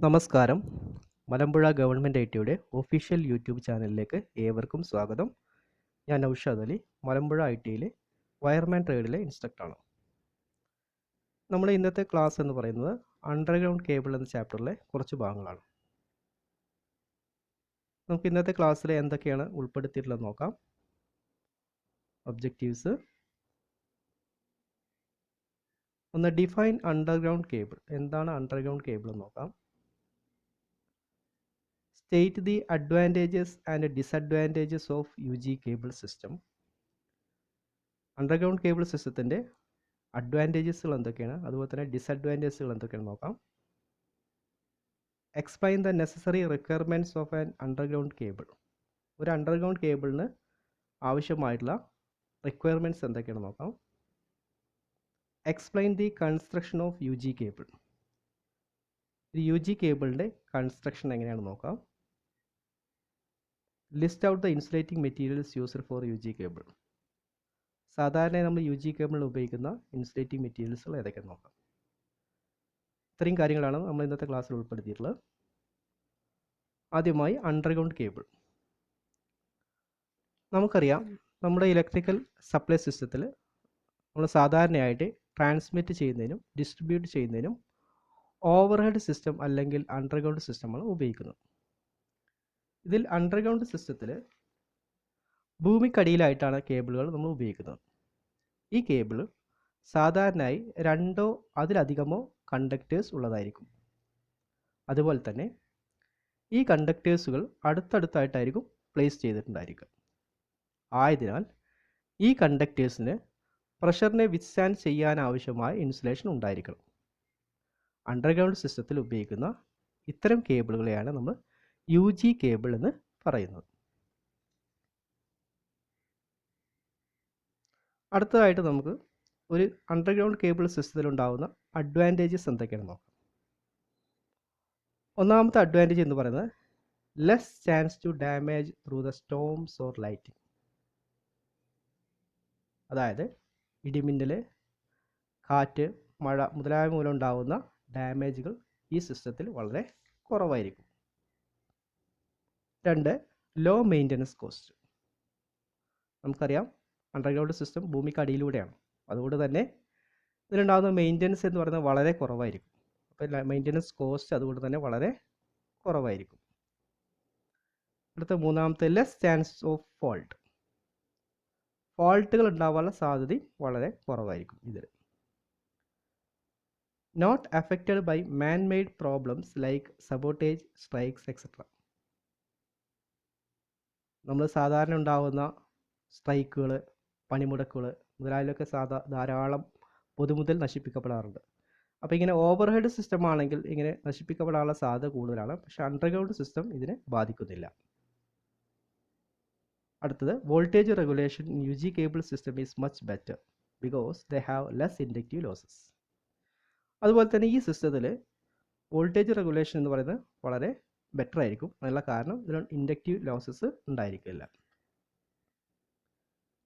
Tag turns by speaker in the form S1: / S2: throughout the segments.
S1: നമസ്കാരം. Malampuzha government ഐ.ടിയുടെ official YouTube ചാനലിലേക്ക് ഏവർക്കും സ്വാഗതം. ഞാൻ നൗഷാദ് അലി, മലമ്പുഴ ഐ.ടിയിലെ വയർമാൻ ട്രേഡിലെ ഇൻസ്ട്രക്ടറാണ്. നമ്മുടെ ഇന്നത്തെ ക്ലാസ് എന്ന് പറയുന്നത് അണ്ടർഗ്രൗണ്ട് കേബിൾ എന്ന ചാപ്റ്ററിലെ കുറച്ച് ഭാഗങ്ങളാണ്. നമുക്ക് ഇന്നത്തെ ക്ലാസ്സിൽ എന്തൊക്കെയാണ് ഉൾപ്പെടുത്തിയിട്ടുള്ളത് നോക്കാം. ഒബ്ജക്റ്റീവ്സ്. ഒന്ന്, ഡിഫൈൻ അണ്ടർഗ്രൗണ്ട് കേബിൾ. എന്താണ് അണ്ടർഗ്രൗണ്ട് കേബിൾ എന്ന് നോക്കാം. State the advantages and disadvantages of UG cable system. Underground cable സിസ്റ്റത്തിൻ്റെ അഡ്വാൻറ്റേജസുകൾ എന്തൊക്കെയാണ്, അതുപോലെ തന്നെ ഡിസഡ്വാൻറ്റേജസുകൾ എന്തൊക്കെയാണെന്ന് നോക്കാം. Explain the necessary requirements of an underground cable. ഒരു അണ്ടർഗ്രൗണ്ട് കേബിളിന് ആവശ്യമായിട്ടുള്ള റിക്വയർമെൻറ്റ്സ് എന്തൊക്കെയാണെന്ന് നോക്കാം. Explain the construction of UG cable. ഒരു UG കേബിളിൻ്റെ കൺസ്ട്രക്ഷൻ എങ്ങനെയാണെന്ന് നോക്കാം. List out the insulating materials used for UG cable. സാധാരണ നമ്മൾ UG കേബിളിൽ ഉപയോഗിക്കുന്ന ഇൻസുലേറ്റിംഗ് മെറ്റീരിയൽസുകൾ ഏതൊക്കെയാണെന്ന് നോക്കാം. ഇത്രയും കാര്യങ്ങളാണ് നമ്മൾ ഇന്നത്തെ ക്ലാസ്സിൽ ഉൾപ്പെടുത്തിയിട്ടുള്ളത്. ആദ്യമായി അണ്ടർഗ്രൗണ്ട് കേബിൾ. നമുക്കറിയാം, നമ്മുടെ ഇലക്ട്രിക്കൽ സപ്ലൈ സിസ്റ്റത്തിൽ നമ്മൾ സാധാരണയായിട്ട് ട്രാൻസ്മിറ്റ് ചെയ്യുന്നതിനും ഡിസ്ട്രിബ്യൂട്ട് ചെയ്യുന്നതിനും ഓവർഹെഡ് സിസ്റ്റം അല്ലെങ്കിൽ അണ്ടർഗ്രൗണ്ട് സിസ്റ്റമാണ് ഉപയോഗിക്കുന്നത്. ഇതിൽ അണ്ടർഗ്രൗണ്ട് സിസ്റ്റത്തിൽ ഭൂമിക്കടിയിലായിട്ടാണ് കേബിളുകൾ നമ്മൾ ഉപയോഗിക്കുന്നത്. ഈ കേബിൾ സാധാരണയായി 2 അതിലധികമോ കണ്ടക്ടേഴ്സ് ഉള്ളതായിരിക്കും. അതുപോലെ തന്നെ ഈ കണ്ടക്ടേഴ്സുകൾ അടുത്തടുത്തായിട്ടായിരിക്കും പ്ലേസ് ചെയ്തിട്ടുണ്ടായിരിക്കുക. ആയതിനാൽ ഈ കണ്ടക്ടേഴ്സിന് പ്രഷറിനെ വിത്ത്സ്റ്റാൻഡ് ചെയ്യാനാവശ്യമായ ഇൻസുലേഷൻ ഉണ്ടായിരിക്കണം. അണ്ടർഗ്രൗണ്ട് സിസ്റ്റത്തിൽ ഉപയോഗിക്കുന്ന ഇത്തരം കേബിളുകളെയാണ് നമ്മൾ UG കേബിൾ എന്ന് പറയുന്നത്. അടുത്തതായിട്ട് നമുക്ക് ഒരു അണ്ടർഗ്രൗണ്ട് കേബിൾ സിസ്റ്റത്തിൽ ഉണ്ടാകുന്ന അഡ്വാൻറ്റേജസ് എന്തൊക്കെയാണെന്ന് നോക്കാം. ഒന്നാമത്തെ അഡ്വാൻറ്റേജ് എന്ന് പറയുന്നത് less chance to damage through the storms or lighting. അതായത് ഇടിമിന്നൽ, കാറ്റ്, മഴ മുതലായവ മൂലം ഉണ്ടാകുന്ന ഡാമേജുകൾ ഈ സിസ്റ്റത്തിൽ വളരെ കുറവായിരിക്കും. 2, ലോ മെയിൻ്റനൻസ് കോസ്റ്റ്. നമുക്കറിയാം, അണ്ടർഗ്രൗണ്ട് സിസ്റ്റം ഭൂമിക്കടിയിലൂടെയാണ്. അതുകൊണ്ട് തന്നെ ഇതിലുണ്ടാകുന്ന മെയിൻ്റനൻസ് എന്ന് പറയുന്നത് വളരെ കുറവായിരിക്കും. അപ്പോൾ മെയിൻ്റനൻസ് കോസ്റ്റ് അതുകൊണ്ട് തന്നെ വളരെ കുറവായിരിക്കും. അടുത്ത മൂന്നാമത്തെ, ലെസ് ചാൻസ് ഓഫ് ഫോൾട്ട്. ഫോൾട്ടുകൾ ഉണ്ടാവാനുള്ള സാധ്യതയും വളരെ കുറവായിരിക്കും ഇതിൽ. Not affected by man made problems like sabotage, strikes etcetera. നമ്മൾ സാധാരണ ഉണ്ടാകുന്ന സ്ട്രൈക്കുകൾ, പണിമുടക്കുകൾ മുതലായവയൊക്കെ ധാരാളം പൊതുമുതൽ നശിപ്പിക്കപ്പെടാറുണ്ട്. അപ്പോൾ ഇങ്ങനെ ഓവർഹെഡ് സിസ്റ്റം ആണെങ്കിൽ ഇങ്ങനെ നശിപ്പിക്കപ്പെടാനുള്ള സാധ്യത കൂടുതലാണ്. പക്ഷേ അണ്ടർഗ്രൗണ്ട് സിസ്റ്റം ഇതിനെ ബാധിക്കുന്നില്ല. അടുത്തത്, voltage regulation in UG cable system is much better because they have less inductive losses. അതുപോലെ തന്നെ ഈ സിസ്റ്റത്തിൽ വോൾട്ടേജ് റെഗുലേഷൻ എന്ന് പറയുന്നത് വളരെ ബെറ്റർ ആയിരിക്കും. അതിനുള്ള കാരണം ഇതിൽ ഇൻഡക്റ്റീവ് ലോസസ് ഉണ്ടായിരിക്കില്ല.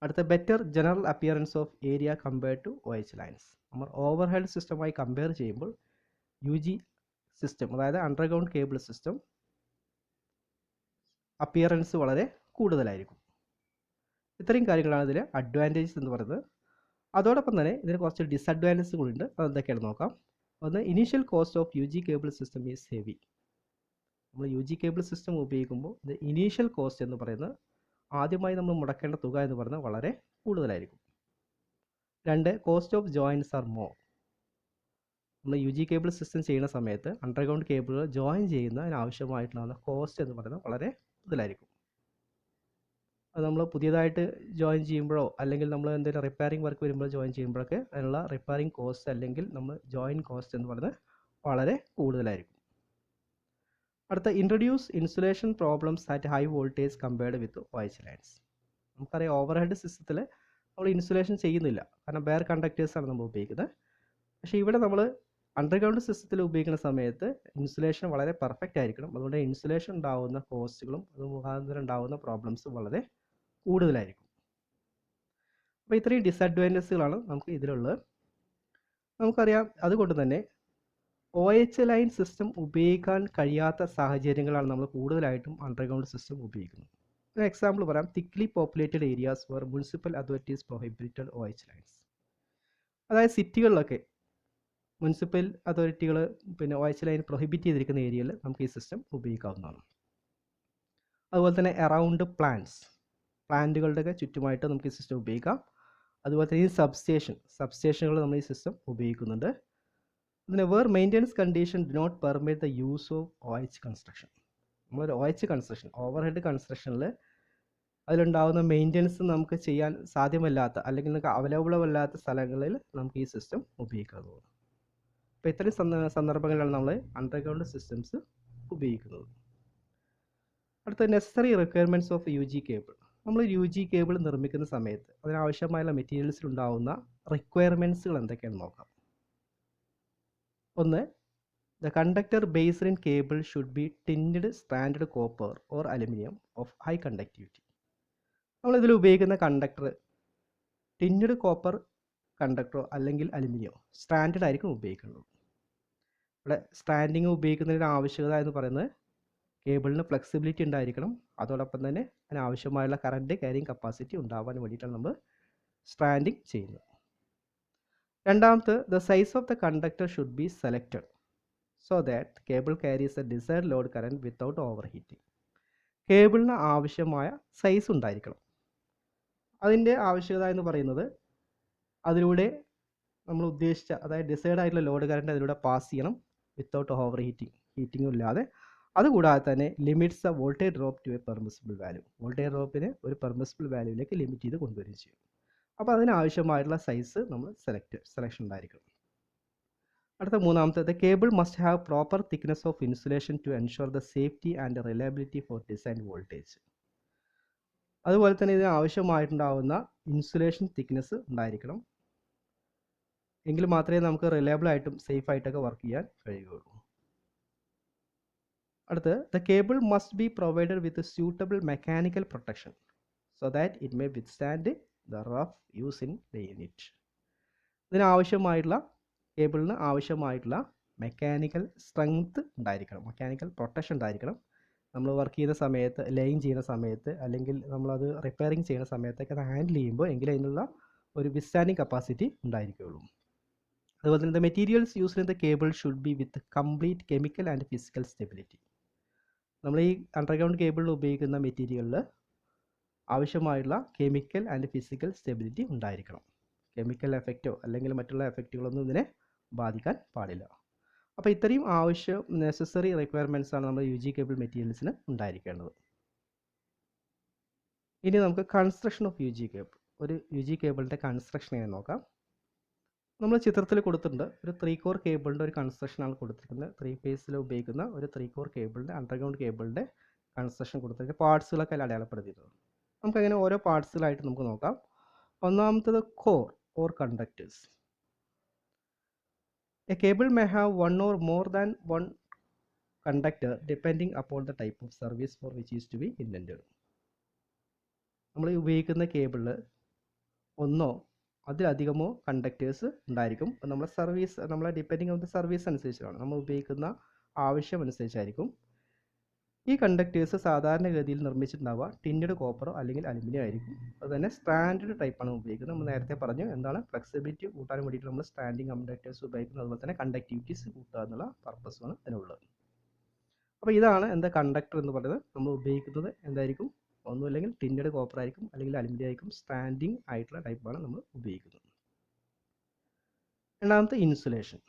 S1: അടുത്ത, better general appearance of area compared to OH lines. നമ്മൾ ഓവർഹെഡ് സിസ്റ്റമായി കമ്പയർ ചെയ്യുമ്പോൾ UG സിസ്റ്റം, അതായത് അണ്ടർഗ്രൗണ്ട് കേബിൾ സിസ്റ്റം അപ്പിയറൻസ് വളരെ കൂടുതലായിരിക്കും. ഇത്രയും കാര്യങ്ങളാണ് ഇതിൽ അഡ്വാൻറ്റേജസ് എന്ന് പറയുന്നത്. അതോടൊപ്പം തന്നെ ഇതിന് കുറച്ച് ഡിസഡ്വാൻറ്റേജസുകളുണ്ട്. അതെന്തൊക്കെയാണെന്ന് നോക്കാം. ഒന്ന്, initial cost of UG cable system is heavy. നമ്മൾ UG കേബിൾ സിസ്റ്റം ഉപയോഗിക്കുമ്പോൾ ഇത് ഇനീഷ്യൽ കോസ്റ്റ് എന്ന് പറയുന്നത്, ആദ്യമായി നമ്മൾ മുടക്കേണ്ട തുക എന്ന് പറയുന്നത് വളരെ കൂടുതലായിരിക്കും. 2, cost of joints are more. നമ്മൾ UG കേബിൾ സിസ്റ്റം ചെയ്യുന്ന സമയത്ത് അണ്ടർഗ്രൗണ്ട് കേബിളുകൾ ജോയിൻ ചെയ്യുന്നതിന് ആവശ്യമായിട്ടുള്ള കോസ്റ്റ് എന്ന് പറയുന്നത് വളരെ കൂടുതലായിരിക്കും. അത് നമ്മൾ പുതിയതായിട്ട് ജോയിൻ ചെയ്യുമ്പോഴോ അല്ലെങ്കിൽ നമ്മൾ എന്തെങ്കിലും റിപ്പയറിംഗ് വർക്ക് വരുമ്പോൾ ജോയിൻ ചെയ്യുമ്പോഴൊക്കെ അതിനുള്ള റിപ്പയറിംഗ് കോസ്റ്റ് അല്ലെങ്കിൽ നമ്മൾ ജോയിൻ കോസ്റ്റ് എന്ന് പറയുന്നത് വളരെ കൂടുതലായിരിക്കും. അടുത്ത, introduce insulation problems at high voltage compared with OH lines. നമുക്കറിയാം, ഓവർഹെഡ് സിസ്റ്റത്തിൽ നമ്മൾ ഇൻസുലേഷൻ ചെയ്യുന്നില്ല, കാരണം ബെയർ കണ്ടക്ടേഴ്സാണ് നമ്മൾ ഉപയോഗിക്കുന്നത്. പക്ഷേ ഇവിടെ നമ്മൾ അണ്ടർഗ്രൗണ്ട് സിസ്റ്റത്തിൽ ഉപയോഗിക്കുന്ന സമയത്ത് ഇൻസുലേഷൻ വളരെ പെർഫെക്റ്റ് ആയിരിക്കണം. അതുകൊണ്ട് ഇൻസുലേഷൻ ഉണ്ടാകുന്ന കോസ്റ്റുകളും അത് മുഖാന്തരം ഉണ്ടാകുന്ന പ്രോബ്ലംസും വളരെ കൂടുതലായിരിക്കും. അപ്പോൾ ഇത്രയും ഡിസഡ്വാൻറ്റേജസുകളാണ് നമുക്ക് ഇതിലുള്ളത്. നമുക്കറിയാം, അതുകൊണ്ട് തന്നെ OH ലൈൻ സിസ്റ്റം ഉപയോഗിക്കാൻ കഴിയാത്ത സാഹചര്യങ്ങളാണ് നമ്മൾ കൂടുതലായിട്ടും അണ്ടർഗ്രൗണ്ട് സിസ്റ്റം ഉപയോഗിക്കുന്നത്. ഒരു എക്സാമ്പിൾ പറയാം, thickly populated areas where municipal authorities prohibited OH lines. അതായത് സിറ്റികളിലൊക്കെ മുനിസിപ്പൽ അതോറിറ്റികൾ പിന്നെ OH ലൈൻ പ്രൊഹിബിറ്റ് ചെയ്തിരിക്കുന്ന ഏരിയയിൽ നമുക്ക് ഈ സിസ്റ്റം ഉപയോഗിക്കാവുന്നതാണ്. അതുപോലെ തന്നെ അറൗണ്ട് പ്ലാന്റുകളുടെ ചുറ്റുമായിട്ട് നമുക്ക് ഈ സിസ്റ്റം ഉപയോഗിക്കാം. അതുപോലെ തന്നെ ഈ സബ്സ്റ്റേഷനുകൾ നമ്മൾ ഈ സിസ്റ്റം ഉപയോഗിക്കുന്നുണ്ട്. പിന്നെ where maintenance condition do not permit the use of OH construction. നമ്മളൊരു OH കൺസ്ട്രക്ഷൻ, ഓവർഹെഡ് കൺസ്ട്രക്ഷനിൽ അതിലുണ്ടാകുന്ന മെയിൻ്റെനൻസ് നമുക്ക് ചെയ്യാൻ സാധ്യമല്ലാത്ത അല്ലെങ്കിൽ നമുക്ക് അവൈലബിൾ അല്ലാത്ത സ്ഥലങ്ങളിൽ നമുക്ക് ഈ സിസ്റ്റം ഉപയോഗിക്കാവുന്നതാണ്. അപ്പോൾ ഇത്തരം സന്ദർഭങ്ങളിലാണ് നമ്മൾ അണ്ടർഗ്രൗണ്ട് സിസ്റ്റംസ് ഉപയോഗിക്കുന്നത്. അടുത്ത necessary requirements of UG cable. നമ്മൾ UG കേബിൾ നിർമ്മിക്കുന്ന സമയത്ത് അതിനാവശ്യമായുള്ള മെറ്റീരിയൽസിലുണ്ടാവുന്ന റിക്വയർമെൻറ്റ്സുകൾ എന്തൊക്കെയാണെന്ന് നോക്കാം. ഒന്ന്, the conductor based in cable should be tinned stranded copper or aluminium of high conductivity. നമ്മളിതിൽ ഉപയോഗിക്കുന്ന കണ്ടക്ടർ ടിൻഡ് കോപ്പർ കണ്ടക്ടറോ അല്ലെങ്കിൽ അലുമിനിയോ സ്ട്രാൻഡഡ് ആയിരിക്കും ഉപയോഗിക്കുന്നത്. ഇവിടെ സ്ട്രാൻഡിങ് ഉപയോഗിക്കുന്നതിന് ആവശ്യകത എന്ന് പറയുന്നത് കേബിളിന് ഫ്ലെക്സിബിലിറ്റി ഉണ്ടായിരിക്കണം, അതോടൊപ്പം തന്നെ അതിനാവശ്യമായുള്ള കറണ്ട് ക്യാരിങ് കപ്പാസിറ്റി ഉണ്ടാവാൻ വേണ്ടിയിട്ടാണ് നമ്മൾ സ്ട്രാൻഡിങ് ചെയ്യുന്നത്. രണ്ടാമത്തെ, the size of the conductor should be selected so that cable carries a desired load current without over heating. കേബിളിന് ആവശ്യമായ സൈസ് ഉണ്ടായിരിക്കണം. അതിൻ്റെ ആവശ്യകത എന്ന് പറയുന്നത് അതിലൂടെ നമ്മൾ ഉദ്ദേശിച്ച അതായത് ഡിസൈഡ് ആയിട്ടുള്ള ലോഡ് കറണ്ട് അതിലൂടെ പാസ് ചെയ്യണം വിത്തൗട്ട് ഓവർ ഹീറ്റിംഗും ഇല്ലാതെ. അതുകൂടാതെ തന്നെ limits a voltage drop to a permissible value. Voltage ഡ്രോപ്പിനെ ഒരു പെർമിസിബിൾ വാല്യൂവിലേക്ക് ലിമിറ്റ് ചെയ്ത് കൊണ്ടുവരികയും ചെയ്യും. അപ്പോൾ അതിനാവശ്യമായിട്ടുള്ള സൈസ് നമ്മൾ സെലക്ഷൻ ഉണ്ടായിരിക്കണം. അടുത്ത മൂന്നാമത്തെ, the cable must have proper thickness of insulation to ensure the safety and reliability for design voltage. അതുപോലെ തന്നെ ഇതിന് ആവശ്യമായിട്ടുണ്ടാവുന്ന ഇൻസുലേഷൻ തിക്നെസ് ഉണ്ടായിരിക്കണം. എങ്കിൽ മാത്രമേ നമുക്ക് റിലയബിൾ ആയിട്ടും സേഫ് ആയിട്ടൊക്കെ വർക്ക് ചെയ്യാൻ കഴിയുകയുള്ളൂ. അടുത്ത്, the cable must be provided with suitable mechanical protection so that it may withstand the rough use in the unit. ഇതിനാവശ്യമായിട്ടുള്ള കേബിളിന് ആവശ്യമായിട്ടുള്ള മെക്കാനിക്കൽ സ്ട്രെങ്ത് ഉണ്ടായിരിക്കണം, മെക്കാനിക്കൽ പ്രൊട്ടക്ഷൻ ഉണ്ടായിരിക്കണം. നമ്മൾ വർക്ക് ചെയ്യുന്ന സമയത്ത്, ലൈൻ ചെയ്യുന്ന സമയത്ത്, അല്ലെങ്കിൽ നമ്മളത് റിപ്പയറിങ് ചെയ്യുന്ന സമയത്തൊക്കെ അത് ഹാൻഡിൽ ചെയ്യുമ്പോൾ എങ്കിലും അതിനുള്ള ഒരു വിത്ത്സ്റ്റാൻഡിങ് കപ്പാസിറ്റി ഉണ്ടായിരിക്കുകയുള്ളൂ. അതുപോലെ തന്നെ the materials used in the cable should B with complete chemical and physical stability. നമ്മൾ ഈ അണ്ടർഗ്രൗണ്ട് കേബിളിൽ ഉപയോഗിക്കുന്ന മെറ്റീരിയലിൽ ആവശ്യമായുള്ള കെമിക്കൽ ആൻഡ് ഫിസിക്കൽ സ്റ്റെബിലിറ്റി ഉണ്ടായിരിക്കണം. കെമിക്കൽ എഫക്റ്റോ അല്ലെങ്കിൽ മറ്റുള്ള എഫക്റ്റുകളൊന്നും ഇതിനെ ബാധിക്കാൻ പാടില്ല. അപ്പോൾ ഇത്രയും നെസസറി റിക്വയർമെൻറ്റ്സ് ആണ് നമ്മൾ UG കേബിൾ മെറ്റീരിയൽസിന് ഉണ്ടായിരിക്കേണ്ടത്. ഇനി നമുക്ക് കൺസ്ട്രക്ഷൻ ഓഫ് UG കേബിൾ, ഒരു UG കേബിളിൻ്റെ കൺസ്ട്രക്ഷൻ എങ്ങനെ നോക്കാം. നമ്മൾ ചിത്രത്തിൽ കൊടുത്തിട്ടുണ്ട് ഒരു 3 കോർ കേബിളിൻ്റെ ഒരു കൺസ്ട്രക്ഷനാണ് കൊടുത്തിരിക്കുന്നത്. 3 ഫേസിൽ ഉപയോഗിക്കുന്ന ഒരു 3 കോർ കേബിളിൻ്റെ അണ്ടർഗ്രൗണ്ട് കേബിളിൻ്റെ കൺസ്ട്രക്ഷൻ കൊടുത്തിട്ടുണ്ട്. പാർട്സുകളൊക്കെ അതിൽ അടയാളപ്പെടുത്തിയിട്ടുണ്ട്. നമുക്കങ്ങനെ ഓരോ പാർട്സുകളായിട്ട് നമുക്ക് നോക്കാം. ഒന്നാമത്തത് core or conductors. A cable may have one or more than one conductor depending upon the type of service for which is to be intended. നമ്മൾ ഉപയോഗിക്കുന്ന കേബിളിൽ ഒന്നോ അതിലധികമോ കണ്ടക്ടേഴ്സ് ഉണ്ടായിരിക്കും. നമ്മളെ ഡിപ്പെൻഡിങ് ഓൺ ദ സർവീസ് അനുസരിച്ചാണ്, നമ്മൾ ഉപയോഗിക്കുന്ന ആവശ്യം അനുസരിച്ചായിരിക്കും. ഈ കണ്ടക്ടേഴ്സ് സാധാരണഗതിയിൽ നിർമ്മിച്ചിട്ടുണ്ടാവുക ടിൻഡ് കോപ്പറോ അല്ലെങ്കിൽ അലുമിനിയം ആയിരിക്കും. അതുതന്നെ സ്റ്റാൻഡേർഡ് ടൈപ്പാണ് ഉപയോഗിക്കുന്നത്. നമ്മൾ നേരത്തെ പറഞ്ഞു എന്താണ് ഫ്ലെക്സിബിലിറ്റി കൂട്ടാൻ വേണ്ടിയിട്ട് നമ്മൾ സ്റ്റാൻഡിങ് കണ്ടക്ടേഴ്സ് ഉപയോഗിക്കുന്നത്. അതുപോലെ തന്നെ കണ്ടക്ടിവിറ്റീസ് കൂട്ടുക എന്നുള്ള പർപ്പസാണ് അതിനുള്ളത്. അപ്പോൾ ഇതാണ് എന്താ കണ്ടക്ടർ എന്ന് പറയുന്നത്. നമ്മൾ ഉപയോഗിക്കുന്നത് എന്തായിരിക്കും, ഒന്നുമില്ലെങ്കിൽ ടിൻഡ് കോപ്പർ ആയിരിക്കും അല്ലെങ്കിൽ അലുമിനിയം ആയിരിക്കും. സ്റ്റാൻഡിങ് ആയിട്ടുള്ള ടൈപ്പാണ് നമ്മൾ ഉപയോഗിക്കുന്നത്. രണ്ടാമത്തെ ഇൻസുലേഷൻ.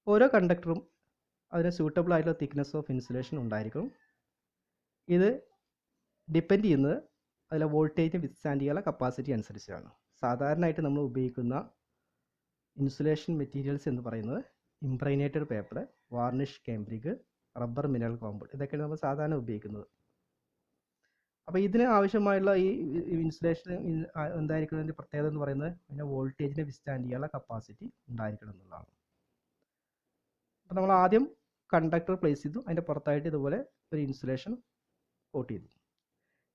S1: ഓരോ കണ്ടക്ടറും അതിന് സ്യൂട്ടബിൾ ആയിട്ടുള്ള തിക്നെസ് ഓഫ് ഇൻസുലേഷൻ ഉണ്ടായിരിക്കും. ഇത് ഡിപ്പെൻഡ് ചെയ്യുന്നത് അതിലെ വോൾട്ടേജിനെ വിത്ത്സ്റ്റാൻഡ് ചെയ്യാനുള്ള കപ്പാസിറ്റി അനുസരിച്ചാണ്. സാധാരണയായിട്ട് നമ്മൾ ഉപയോഗിക്കുന്ന ഇൻസുലേഷൻ മെറ്റീരിയൽസ് എന്ന് പറയുന്നത് impregnated paper, varnish cambric, rubber mineral compound, ഇതൊക്കെയാണ് നമ്മൾ സാധാരണ ഉപയോഗിക്കുന്നത്. അപ്പോൾ ഇതിന് ആവശ്യമായുള്ള ഈ ഇൻസുലേഷൻ എന്തായിരിക്കണം അതിൻ്റെ പ്രത്യേകത എന്ന് പറയുന്നത് അതിൻ്റെ വോൾട്ടേജിനെ വിത്ത്സ്റ്റാൻഡ് ചെയ്യാനുള്ള കപ്പാസിറ്റി ഉണ്ടായിരിക്കണം എന്നുള്ളതാണ്. അപ്പോൾ നമ്മൾ ആദ്യം കണ്ടക്ടർ പ്ലേസ് ചെയ്തു, അതിൻ്റെ പുറത്തായിട്ട് ഇതുപോലെ ഒരു ഇൻസുലേഷൻ കോട്ട് ചെയ്തു.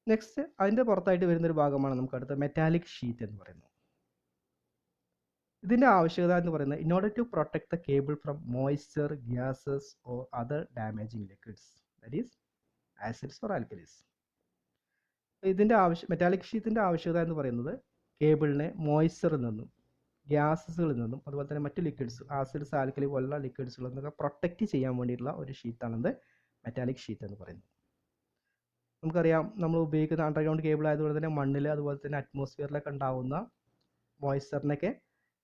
S1: നെക്സ്റ്റ് അതിൻ്റെ പുറത്തായിട്ട് വരുന്നൊരു ഭാഗമാണ് നമുക്ക് അടുത്ത മെറ്റാലിക് ഷീറ്റ് എന്ന് പറയുന്നത്. ഇതിൻ്റെ ആവശ്യകത എന്ന് പറയുന്നത് in order to protect the cable from moisture, gases or other damaging liquids, that is acids or alkalis. ഇതിൻ്റെ മെറ്റാലിക് ഷീറ്റിൻ്റെ ആവശ്യകത എന്ന് പറയുന്നത് കേബിളിനെ മോയ്സ്ചറിൽ നിന്നും ഗ്യാസസുകളിൽ നിന്നും അതുപോലെ തന്നെ മറ്റു ലിക്വിഡ്സ്, ആസിഡ്സ്, ആൽക്കലി പോലുള്ള ലിക്വിഡ്സുകളിൽ നിന്നൊക്കെ പ്രൊട്ടക്റ്റ് ചെയ്യാൻ വേണ്ടിയിട്ടുള്ള ഒരു ഷീറ്റാണെന്ത് മെറ്റാലിക് ഷീറ്റ് എന്ന് പറയുന്നത്. നമുക്കറിയാം നമ്മൾ ഉപയോഗിക്കുന്ന അണ്ടർഗ്രൗണ്ട് കേബിൾ ആയതുകൊണ്ട് തന്നെ മണ്ണിൽ അതുപോലെ തന്നെ അറ്റ്മോസ്ഫിയറിലൊക്കെ ഉണ്ടാവുന്ന മോയ്സ്ചറിനൊക്കെ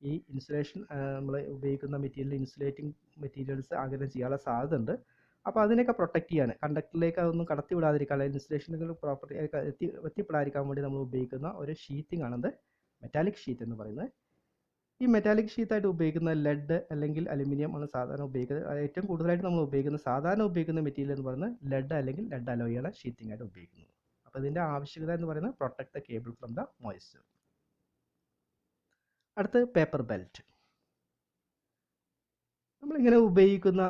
S1: ഈ ഇൻസുലേഷൻ നമ്മൾ ഉപയോഗിക്കുന്ന മെറ്റീരിയൽ ഇൻസുലേറ്റിംഗ് മെറ്റീരിയൽസ് ആഗിരണം ചെയ്യാനുള്ള സാധ്യത ഉണ്ട്. അപ്പോൾ അതിനൊക്കെ പ്രൊട്ടക്റ്റ് ചെയ്യാൻ കണ്ടക്ടറിലേക്ക് അതൊന്നും കടത്തി വിടാതിരിക്കാൻ അല്ലെങ്കിൽ ഇൻസുലേഷനുകൾ പ്രോപ്പർട്ടി എത്തിപ്പെടാതിരിക്കാൻ വേണ്ടി നമ്മൾ ഉപയോഗിക്കുന്ന ഒരു ഷീറ്റിംഗ് ആണെന്ത് മെറ്റാലിക് ഷീറ്റ് എന്ന് പറയുന്നത്. ഈ മെറ്റാലിക് ഷീറ്റായിട്ട് ഉപയോഗിക്കുന്ന ലെഡ് അല്ലെങ്കിൽ അലുമിനിയം ആണ് സാധാരണ ഉപയോഗിക്കുന്നത്. ഏറ്റവും കൂടുതലായിട്ട് നമ്മൾ സാധാരണ ഉപയോഗിക്കുന്ന മെറ്റീരിയൽ എന്ന് പറയുന്നത് ലെഡ് അല്ലെങ്കിൽ ലെഡ് അലോയാണ് ഷീറ്റിംഗ് ആയിട്ട് ഉപയോഗിക്കുന്നത്. അപ്പോൾ ഇതിൻ്റെ ആവശ്യകത എന്ന് പറയുന്നത് protect the cable from the moisture. അടുത്ത് പേപ്പർ ബെൽറ്റ്. നമ്മളിങ്ങനെ ഉപയോഗിക്കുന്ന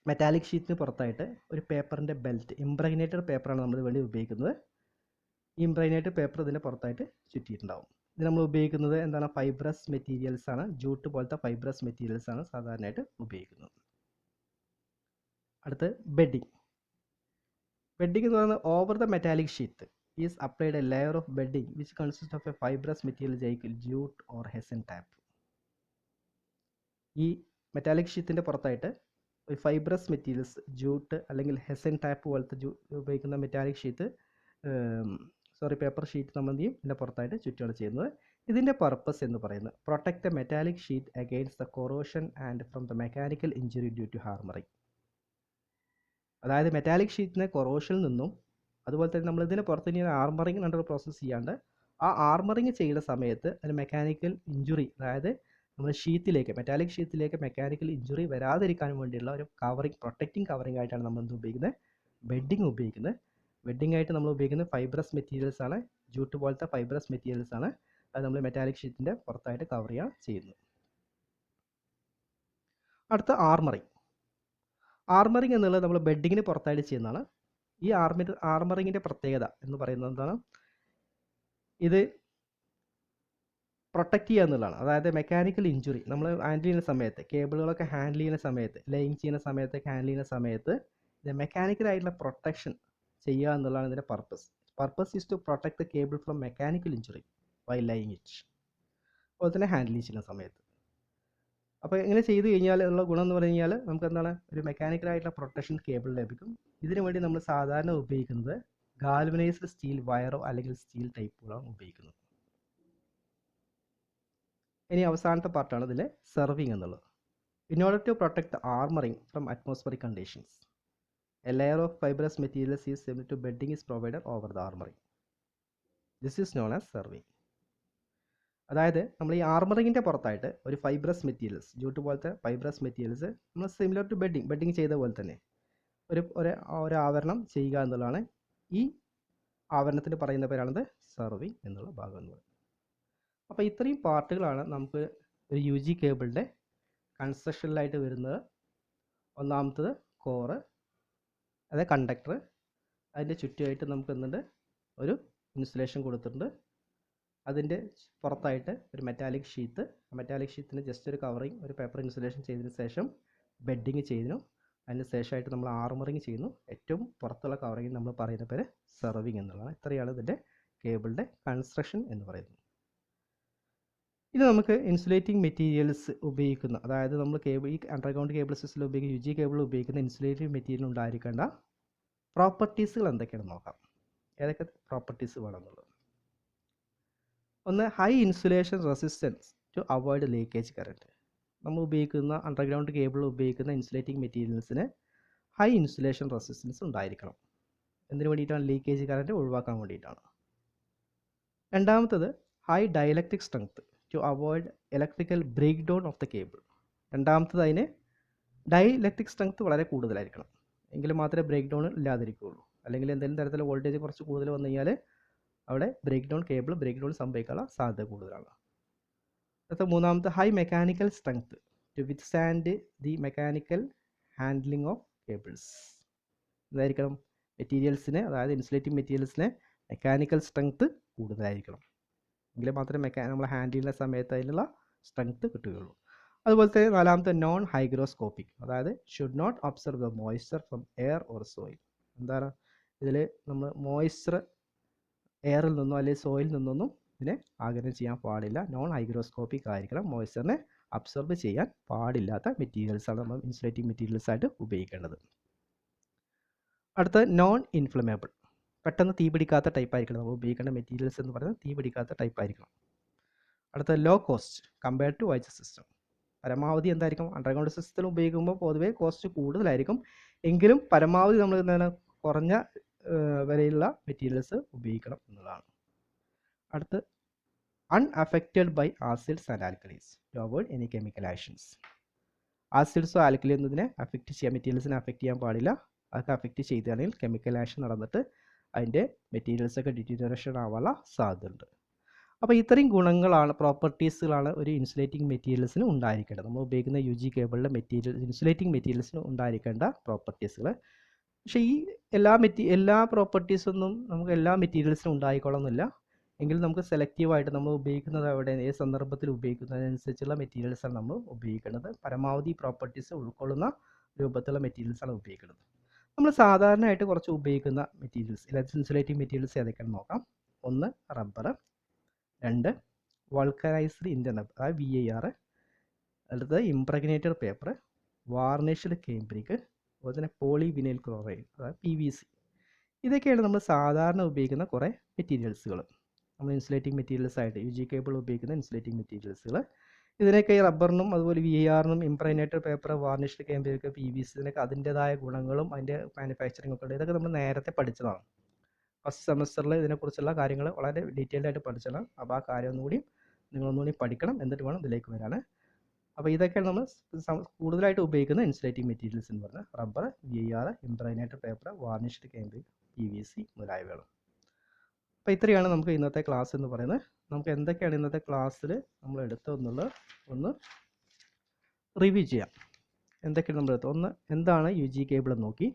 S1: മെറ്റാലിക് ഷീറ്റിന് പുറത്തായിട്ട് ഒരു പേപ്പറിൻ്റെ ബെൽറ്റ്, ഇംപ്രഗ്നേറ്റഡ് പേപ്പറാണ് നമ്മൾ വേണ്ടി ഉപയോഗിക്കുന്നത്. ഈ ഇംപ്രഗ്നേറ്റഡ് പേപ്പർ ഇതിൻ്റെ പുറത്തായിട്ട് ചുറ്റിയിട്ടുണ്ടാവും. ഇത് നമ്മൾ ഉപയോഗിക്കുന്നത് എന്താണ്, ഫൈബ്രസ് മെറ്റീരിയൽസ് ആണ്. ജൂട്ട് പോലത്തെ ഫൈബ്രസ് മെറ്റീരിയൽസ് ആണ് സാധാരണയായിട്ട് ഉപയോഗിക്കുന്നത്. അടുത്ത് ബെഡിങ്. ബെഡിങ് എന്ന് പറയുന്നത് over the metallic sheet is applied a layer of bedding which consist of a fibrous material like jute or hessian tape. ഈ മെറ്റാലിക് ഷീറ്റിൻ്റെ പുറത്തായിട്ട് ഒരു ഫൈബ്രസ് മെറ്റീരിയൽസ്, ജൂട്ട് അല്ലെങ്കിൽ ഹെസൻ ടാപ്പ് പോലത്തെ ഉപയോഗിക്കുന്ന മെറ്റാലിക് ഷീറ്റ് പേപ്പർ ഷീറ്റ് നമ്മൾ എന്ത് ചെയ്യും, ഇതിൻ്റെ പുറത്തായിട്ട് ചുറ്റുകയാണ് ചെയ്യുന്നത്. ഇതിൻ്റെ പർപ്പസ് എന്ന് പറയുന്നത് protect the metallic sheet against the corrosion and from the mechanical injury due to armouring. അതായത് മെറ്റാലിക് ഷീറ്റിനെ കൊറോഷനിൽ നിന്നും അതുപോലെ തന്നെ നമ്മൾ ഇതിന് പുറത്ത് ഇനി ആർമറിങ് അണ്ടർ പ്രോസസ്സ് ചെയ്യാണ്ട് ആ ആർമറിങ് ചെയ്യുന്ന സമയത്ത് അതിന് മെക്കാനിക്കൽ ഇഞ്ചുറി, അതായത് നമ്മൾ ഷീറ്റിലേക്ക് മെറ്റാലിക് ഷീറ്റിലേക്ക് മെക്കാനിക്കൽ ഇഞ്ചുറി വരാതിരിക്കാൻ വേണ്ടിയുള്ള ഒരു കവറിങ്, പ്രൊട്ടക്റ്റിംഗ് കവറിങ് ആയിട്ടാണ് നമ്മൾ എന്ത് ഉപയോഗിക്കുന്നത്, ബെഡിങ് ഉപയോഗിക്കുന്നത്. ബെഡിങ് ആയിട്ട് നമ്മൾ ഉപയോഗിക്കുന്നത് ഫൈബ്രസ് മെറ്റീരിയൽസ് ആണ്, ജൂട്ട് പോലത്തെ ഫൈബ്രസ് മെറ്റീരിയൽസ് ആണ്. അത് നമ്മൾ മെറ്റാലിക് ഷീറ്റിൻ്റെ പുറത്തായിട്ട് കവർ ചെയ്യുകയാണ് ചെയ്യുന്നത്. അടുത്ത ആർമറിങ്. ആർമറിങ് എന്നുള്ളത് നമ്മൾ ബെഡിങ്ങിന് പുറത്തായിട്ട് ചെയ്യുന്നതാണ്. ഈ ആർമറിങ്ങിൻ്റെ പ്രത്യേകത എന്ന് പറയുന്നത് എന്താണ്, ഇത് പ്രൊട്ടക്റ്റ് ചെയ്യുക എന്നുള്ളതാണ്. അതായത് മെക്കാനിക്കൽ ഇഞ്ചുറി നമ്മൾ ഹാൻഡിൽ ചെയ്യുന്ന സമയത്ത്, കേബിളുകളൊക്കെ ഹാൻഡിൽ ചെയ്യുന്ന സമയത്ത്, ലൈങ് ചെയ്യുന്ന സമയത്തൊക്കെ ഹാൻഡിൽ ചെയ്യുന്ന സമയത്ത് ഇത് മെക്കാനിക്കലായിട്ടുള്ള പ്രൊട്ടക്ഷൻ ചെയ്യുക എന്നുള്ളതാണ് ഇതിൻ്റെ purpose is to protect the cable from mechanical injury while laying it, അതുപോലെ തന്നെ ഹാൻഡിൽ ചെയ്യുന്ന സമയത്ത്. അപ്പോൾ ഇങ്ങനെ ചെയ്ത് കഴിഞ്ഞാൽ ഉള്ള ഗുണം എന്ന് പറഞ്ഞു കഴിഞ്ഞാൽ നമുക്ക് എന്താണ്, ഒരു മെക്കാനിക്കലായിട്ടുള്ള പ്രൊട്ടക്ഷൻ കേബിൾ ലഭിക്കും. ഇതിനു വേണ്ടി നമ്മൾ സാധാരണ ഉപയോഗിക്കുന്നത് ഗാൽവനൈസ്ഡ് സ്റ്റീൽ വയറോ അല്ലെങ്കിൽ സ്റ്റീൽ ടൈപ്പുകളാണ് ഉപയോഗിക്കുന്നത്. ഇനി അവസാനത്തെ പാർട്ടാണ് ഇതിലെ സെർവിങ് എന്നുള്ളത്. In order to protect the armouring from atmospheric conditions a layer of fibrous materials is similar to bedding is provided over the armouring. This is known as serving. അതായത് നമ്മൾ ഈ ആർമറിങ്ങിൻ്റെ പുറത്തായിട്ട് ഒരു ഫൈബ്രസ് മെറ്റീരിയൽസ്, ജൂട്ട് പോലത്തെ fibrous materials നമ്മൾ similar to bedding ചെയ്ത പോലെ തന്നെ ഒരു ആവരണം ചെയ്യുക എന്നുള്ളതാണ്. ഈ ആവരണത്തിന് പറയുന്ന പേരാണത് സെർവിങ് എന്നുള്ള ഭാഗം എന്ന് പറയുന്നത്. അപ്പോൾ ഇത്രയും പാർട്ടുകളാണ് നമുക്ക് ഒരു യു ജി കേബിളിൻ്റെ കൺസ്ട്രക്ഷനിലായിട്ട് വരുന്നത്. ഒന്നാമത്തത് കോറ്, അതായത് കണ്ടക്ടർ, അതിൻ്റെ ചുറ്റുമായിട്ട് നമുക്ക് എന്തുണ്ട്, ഒരു ഇൻസുലേഷൻ കൊടുത്തിട്ടുണ്ട്. അതിൻ്റെ പുറത്തായിട്ട് ഒരു മെറ്റാലിക് ഷീറ്റ്, മെറ്റാലിക് ഷീറ്റിന് ജസ്റ്റ് ഒരു കവറിങ്, ഒരു പേപ്പർ ഇൻസുലേഷൻ ചെയ്തതിന് ശേഷം ബെഡിങ് ചെയ്യുന്നു. അതിന് ശേഷമായിട്ട് നമ്മൾ ആർമറിങ് ചെയ്യുന്നു. ഏറ്റവും പുറത്തുള്ള കവറിങ് നമ്മൾ പറയുന്ന പേര് സെർവിങ് എന്നുള്ളതാണ്. ഇത്രയാണ് ഇതിൻ്റെ കേബിളിൻ്റെ കൺസ്ട്രക്ഷൻ എന്ന് പറയുന്നത്. ഇത് നമുക്ക് ഇൻസുലേറ്റിംഗ് മെറ്റീരിയൽസ് ഉപയോഗിക്കുന്ന, അതായത് നമ്മൾ ഈ അണ്ടർഗ്രൗണ്ട് കേബിൾ സിസ്റ്റത്തിൽ ഉപയോഗിക്കുന്ന യു ജി കേബിൾ ഉപയോഗിക്കുന്ന ഇൻസുലേറ്റിംഗ് മെറ്റീരിയൽ ഉണ്ടായിരിക്കേണ്ട പ്രോപ്പർട്ടീസുകൾ എന്തൊക്കെയാണെന്ന് നോക്കാം. ഏതൊക്കെ പ്രോപ്പർട്ടീസ് വേണമെന്നുള്ളത്. ഒന്ന്, high insulation resistance to avoid leakage current. നമ്മൾ ഉപയോഗിക്കുന്ന അണ്ടർഗ്രൗണ്ട് കേബിൾ ഉപയോഗിക്കുന്ന ഇൻസുലേറ്റിംഗ് മെറ്റീരിയൽസിന് ഹൈ ഇൻസുലേഷൻ റെസിസ്റ്റൻസ് ഉണ്ടായിരിക്കണം. എന്തിനു വേണ്ടിയിട്ടാണ്? ലീക്കേജ് കറണ്ട് ഒഴിവാക്കാൻ വേണ്ടിയിട്ടാണ്. രണ്ടാമത്തത്, high dielectric strength to avoid electrical break down of the cable. രണ്ടാമത്തത്, അതിന് ഡൈഇലക്ട്രിക് സ്ട്രെങ്ത് വളരെ കൂടുതലായിരിക്കണം, എങ്കിൽ മാത്രമേ ബ്രേക്ക് ഡൗൺ ഇല്ലാതിരിക്കുകയുള്ളൂ. അല്ലെങ്കിൽ എന്തെങ്കിലും തരത്തിലുള്ള വോൾട്ടേജ് കുറച്ച് കൂടുതൽ വന്നു കഴിഞ്ഞാൽ അവിടെ കേബിൾ ബ്രേക്ക് ഡൗൺ സംഭവിക്കാനുള്ള സാധ്യത കൂടുതലാണ്. അടുത്ത മൂന്നാമത്തെ, high mechanical strength to withstand the mechanical handling of cables. ഇതായിരിക്കണം മെറ്റീരിയൽസിന്, അതായത് ഇൻസുലേറ്റിംഗ് മെറ്റീരിയൽസിന് മെക്കാനിക്കൽ സ്ട്രെങ്ത് കൂടുതലായിരിക്കണം, എങ്കിൽ മാത്രമേ നമ്മൾ ഹാൻഡിൽ ചെയ്യുന്ന സമയത്ത് അതിനുള്ള സ്ട്രെങ്ത് കിട്ടുകയുള്ളൂ. അതുപോലെ തന്നെ നാലാമത്തെ നോൺ ഹൈഗ്രോസ്കോപ്പിക്, അതായത് should not observe the moisture from air or soil. എന്താണ് ഇതിൽ നമ്മൾ മോയ്സ്ചർ എയറിൽ നിന്നോ അല്ലെങ്കിൽ സോയിൽ നിന്നൊന്നും ഇതിനെ ആഗിരണം ചെയ്യാൻ പാടില്ല. നോൺ ഹൈഗ്രോസ്കോപ്പിക് ആയിരിക്കണം. മോയ്സ്ചറിനെ അബ്സോർബ് ചെയ്യാൻ പാടില്ലാത്ത മെറ്റീരിയൽസാണ് നമ്മൾ ഇൻസുലേറ്റിംഗ് മെറ്റീരിയൽസ് ആയിട്ട് ഉപയോഗിക്കേണ്ടത്. അടുത്ത നോൺ ഇൻഫ്ലമേബിൾ, പെട്ടെന്ന് തീ പിടിക്കാത്ത ടൈപ്പ് ആയിരിക്കണം നമ്മൾ ഉപയോഗിക്കേണ്ട മെറ്റീരിയൽസ് എന്ന് പറയുന്നത്. തീ പിടിക്കാത്ത ടൈപ്പ് ആയിരിക്കണം. അടുത്ത low cost compared to wise system, പരമാവധി എന്തായിരിക്കും അണ്ടർഗ്രൗണ്ട് സിസ്റ്റത്തിൽ ഉപയോഗിക്കുമ്പോൾ പൊതുവേ കോസ്റ്റ് കൂടുതലായിരിക്കും. എങ്കിലും പരമാവധി നമ്മൾ എന്താണ് കുറഞ്ഞ വിലയിലുള്ള മെറ്റീരിയൽസ് ഉപയോഗിക്കണം എന്നുള്ളതാണ്. അടുത്ത് unaffected by acids and alkalis to avoid any chemical actions. ആസിഡ്സോ ആൽക്കലി എന്നതിനെ അഫക്റ്റ് ചെയ്യാൻ, മെറ്റീരിയൽസിനെ അഫക്റ്റ് ചെയ്യാൻ പാടില്ല. അതൊക്കെ അഫക്റ്റ് ചെയ്താണെങ്കിൽ കെമിക്കൽ ആക്ഷൻ നടന്നിട്ട് അതിൻ്റെ മെറ്റീരിയൽസൊക്കെ ഡിറ്റീരിയറേഷൻ ആവാനുള്ള സാധ്യതയുണ്ട്. അപ്പോൾ ഇത്രയും ഗുണങ്ങളാണ്, പ്രോപ്പർട്ടീസുകളാണ് ഒരു ഇൻസുലേറ്റിംഗ് മെറ്റീരിയൽസിന് ഉണ്ടായിരിക്കേണ്ടത്. നമ്മൾ ഉപയോഗിക്കുന്ന UG കേബിളിലെ ഇൻസുലേറ്റിംഗ് മെറ്റീരിയൽസിന് ഉണ്ടായിരിക്കേണ്ട പ്രോപ്പർട്ടീസുകൾ. പക്ഷേ ഈ എല്ലാ പ്രോപ്പർട്ടീസൊന്നും നമുക്ക് എല്ലാ മെറ്റീരിയൽസിനും ഉണ്ടായിക്കൊള്ളുന്നില്ല. എങ്കിലും നമുക്ക് സെലക്റ്റീവായിട്ട് നമ്മൾ ഉപയോഗിക്കുന്നത് എവിടെ, ഏത് സന്ദർഭത്തിൽ ഉപയോഗിക്കുന്നതിനനുസരിച്ചുള്ള മെറ്റീരിയൽസാണ് നമ്മൾ ഉപയോഗിക്കുന്നത്. പരമാവധി പ്രോപ്പർട്ടീസ് ഉൾക്കൊള്ളുന്ന രൂപത്തിലുള്ള മെറ്റീരിയൽസാണ് ഉപയോഗിക്കുന്നത്. നമ്മൾ സാധാരണയായിട്ട് കുറച്ച് ഉപയോഗിക്കുന്ന മെറ്റീരിയൽസ്, ഇൻസുലേറ്റിംഗ് മെറ്റീരിയൽസ് ഏതൊക്കെയാണെന്ന് നോക്കാം. 1 റബ്ബർ, 2 വൾക്കനൈസ്ഡ് ഇന്ത്യൻ റബ്ബർ അതായത് VIR, അടുത്തത് ഇംപ്രഗ്നേറ്റഡ് പേപ്പർ, വാർണിഷ്ഡ് കേംബ്രിക്, അതുപോലെ തന്നെ പോളിവിനൈൽ ക്ലോറൈഡ് അതായത് PVC. ഇതൊക്കെയാണ് നമ്മൾ സാധാരണ ഉപയോഗിക്കുന്ന കുറേ മെറ്റീരിയൽസുകൾ. നമ്മൾ ഇൻസുലേറ്റിംഗ് മെറ്റീരിയൽസ് ആയിട്ട് UG കേബിൾ ഉപയോഗിക്കുന്ന ഇൻസുലേറ്റിംഗ് മെറ്റീരിയൽസുകൾ. ഇതിനൊക്കെ ഈ റബ്ബറിനും അതുപോലെ VIRനും impregnated paper, varnished cambric, PVC ഇതിനൊക്കെ അതിൻ്റെതായ ഗുണങ്ങളും അതിൻ്റെ മാനുഫാക്ചറിംഗ് ഒക്കെ ഉണ്ട്. ഇതൊക്കെ നമ്മൾ നേരത്തെ പഠിച്ചതാണ്. ഫസ്റ്റ് സെമസ്റ്ററിൽ ഇതിനെക്കുറിച്ചുള്ള കാര്യങ്ങൾ വളരെ ഡീറ്റെയിൽഡ് ആയിട്ട് പഠിച്ചതാണ്. അപ്പോൾ ആ കാര്യം ഒന്നുകൂടി നിങ്ങളൊന്നുകൂടി പഠിക്കണം, എന്നിട്ട് വേണം ഇതിലേക്ക് വരാൻ. അപ്പോൾ ഇതൊക്കെയാണ് നമ്മൾ കൂടുതലായിട്ട് ഉപയോഗിക്കുന്ന ഇൻസുലേറ്റിംഗ് മെറ്റീരിയൽസ് എന്ന് പറഞ്ഞാൽ rubber, VIR, impregnated paper, varnished cambric, PVC മുതലായവയാണ്. അപ്പോൾ ഇത്രയാണ് നമുക്ക് ഇന്നത്തെ ക്ലാസ് എന്ന് പറയുന്നത്. നമുക്ക് എന്തൊക്കെയാണ് ഇന്നത്തെ ക്ലാസ്സിൽ നമ്മൾ എടുത്തതെന്നുള്ളത് ഒന്ന് റിവ്യൂ ചെയ്യാം. എന്തൊക്കെയാണ് നമ്മൾ എടുത്തത്? ഒന്ന്, എന്താണ് UG കേബിൾ എന്ന് നോക്കി.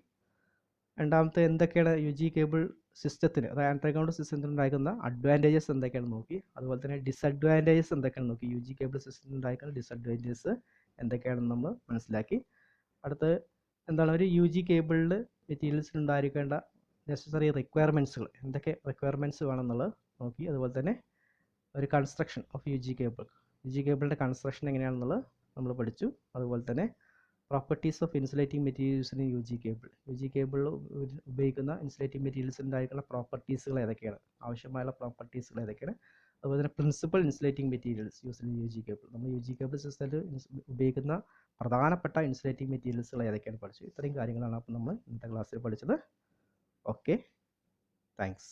S1: രണ്ടാമത്തെ, എന്തൊക്കെയാണ് UG കേബിൾ സിസ്റ്റത്തിന്, അതായത് അണ്ടർഗ്രൗണ്ട് സിസ്റ്റത്തിന് ഉണ്ടായിരിക്കുന്ന അഡ്വാൻറ്റേജസ് എന്തൊക്കെയാണെന്ന് നോക്കി. അതുപോലെ തന്നെ ഡിസഡ്വാൻറ്റേജസ് എന്തൊക്കെയാണെന്ന് നോക്കി. UG കേബിൾ സിസ്റ്റത്തിന് ഉണ്ടായിരിക്കുന്ന ഡിസഡ്വാൻറ്റേജസ് എന്തൊക്കെയാണെന്ന് നമ്മൾ മനസ്സിലാക്കി. അടുത്ത് എന്താണ് ഒരു UG കേബിളിൽ മെറ്റീരിയൽസിന് ഉണ്ടായിരിക്കേണ്ട നെസസറി റിക്വയർമെൻറ്റ്സുകൾ, എന്തൊക്കെ റിക്വയർമെൻറ്റ്സ് വേണമെന്നുള്ളത് നോക്കി. അതുപോലെ തന്നെ ഒരു കൺസ്ട്രക്ഷൻ ഓഫ് UG കേബിളിൻ്റെ കൺസ്ട്രക്ഷൻ എങ്ങനെയാണെന്നുള്ളത് നമ്മൾ പഠിച്ചു. അതുപോലെ തന്നെ properties of insulating materials in UG കേബിളിൽ ഉപയോഗിക്കുന്ന ഇൻസുലേറ്റിംഗ് മെറ്റീരിയൽസ് ഉണ്ടായിരിക്കുന്ന പ്രോപ്പർട്ടീസുകൾ ഏതൊക്കെയാണ്, ആവശ്യമായുള്ള പ്രോപ്പർട്ടീസുകൾ ഏതൊക്കെയാണ്. അതുപോലെ തന്നെ principal insulating materials use in UG cable, നമ്മൾ UG കേബിൾ സിസ്റ്റത്തിൽ ഉപയോഗിക്കുന്ന പ്രധാനപ്പെട്ട ഇൻസുലേറ്റിംഗ് മെറ്റീരിയൽസുകൾ ഏതൊക്കെയാണ് പഠിച്ചു. ഇത്രയും കാര്യങ്ങളാണ് അപ്പോൾ നമ്മൾ ഇന്നത്തെ ക്ലാസ്സിൽ പഠിച്ചത്. Okay, thanks.